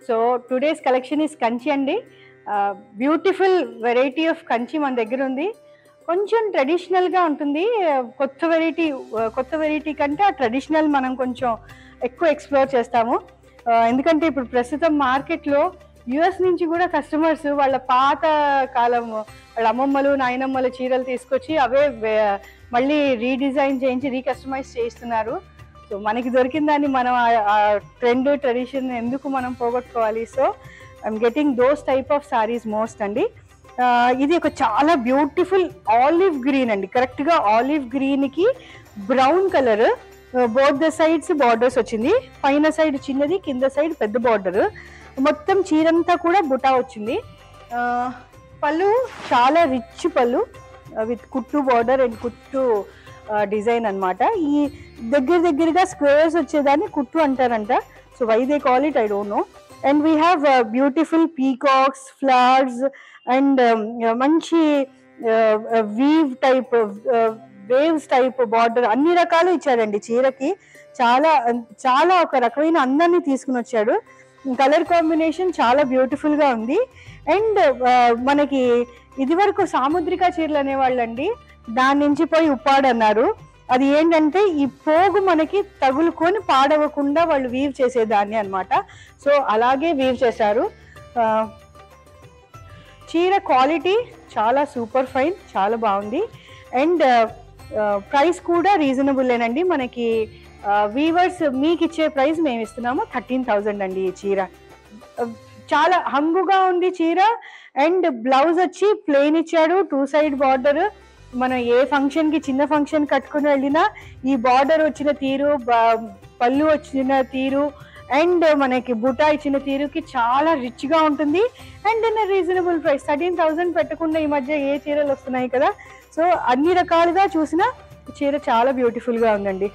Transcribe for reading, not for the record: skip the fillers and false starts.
So today's collection is Kanchi అండి. Beautiful variety of Kanchi మన దగ్గర ఉంది. కొంచెం ట్రెడిషనల్గా ఉంటుంది. కొత్త వెరైటీ కంటే ఆ ట్రెడిషనల్ మనం కొంచెం ఎక్కువ ఎక్స్ప్లోర్ చేస్తాము. ఎందుకంటే ఇప్పుడు ప్రస్తుతం మార్కెట్లో యుఎస్ నుంచి కూడా కస్టమర్స్ వాళ్ళ పాత కాలం వాళ్ళ అమ్మమ్మలు నాయనమ్మల చీరలు తీసుకొచ్చి అవే మళ్ళీ రీడిజైన్ చేయించి రీకస్టమైజ్ చేయిస్తున్నారు. సో మనకి దొరికిన దాన్ని మనం ఆ ట్రెండ్ ట్రెడిషన్ ఎందుకు మనం పోగొట్టుకోవాలి. So I'm getting those type of saris most అండి. ఇది ఒక చాలా బ్యూటిఫుల్ ఆలివ్ గ్రీన్ అండి. కరెక్ట్గా ఆలివ్ గ్రీన్కి brown colour, both the sides borders వచ్చింది. పైన సైడ్ చిన్నది, కింద సైడ్ పెద్ద బార్డర్. మొత్తం చీరంతా కూడా బుటా వచ్చింది. పళ్ళు చాలా రిచ్ పళ్ళు విత్ కుట్టు బార్డర్ అండ్ కుట్టు డిజైన్ అనమాట. ఈ దగ్గరగా స్క్వేర్స్ వచ్చేదాన్ని కుట్టు అంటారంట. So why they call it I don't know. And we have beautiful peacocks, flowers and మంచి వేవ్స్ టైప్ బార్డర్ అన్ని రకాలు ఇచ్చాడండి చీరకి. చాలా ఒక రకమైన అందాన్ని తీసుకుని వచ్చాడు. కలర్ కాంబినేషన్ చాలా బ్యూటిఫుల్గా ఉంది. అండ్ మనకి ఇది వరకు సాముద్రిక చీరలు అనేవాళ్ళండి, దాని నుంచి పోయి ఉప్పాడు అన్నారు. అది ఏంటంటే ఈ పోగు మనకి తగులుకొని పాడవకుండా వాళ్ళు వీవ్ చేసేదాన్ని అనమాట. సో అలాగే వీవ్ చేశారు. చీర క్వాలిటీ చాలా సూపర్ ఫైన్, చాలా బాగుంది. అండ్ ప్రైస్ కూడా రీజనబుల్లేనండి. మనకి వీవర్స్ మీకు ఇచ్చే ప్రైస్ మేము ఇస్తున్నాము 13,000 అండి. ఈ చీర చాలా హంగుగా ఉంది చీర. అండ్ బ్లౌజ్ వచ్చి ప్లెయిన్ ఇచ్చాడు, 2 సైడ్ బార్డర్. మనం ఏ ఫంక్షన్కి చిన్న ఫంక్షన్ కట్టుకుని వెళ్ళినా ఈ బార్డర్ వచ్చిన తీరు, పళ్ళు వచ్చిన తీరు అండ్ మనకి బుటా ఇచ్చిన తీరుకి చాలా రిచ్గా ఉంటుంది. అండ్ ఇన్ రీజనబుల్ ప్రైస్ 13,000 పెట్టకుండా ఈ మధ్య ఏ చీరలు వస్తున్నాయి కదా. సో అన్ని రకాలుగా చూసినా చీర చాలా బ్యూటిఫుల్గా ఉందండి.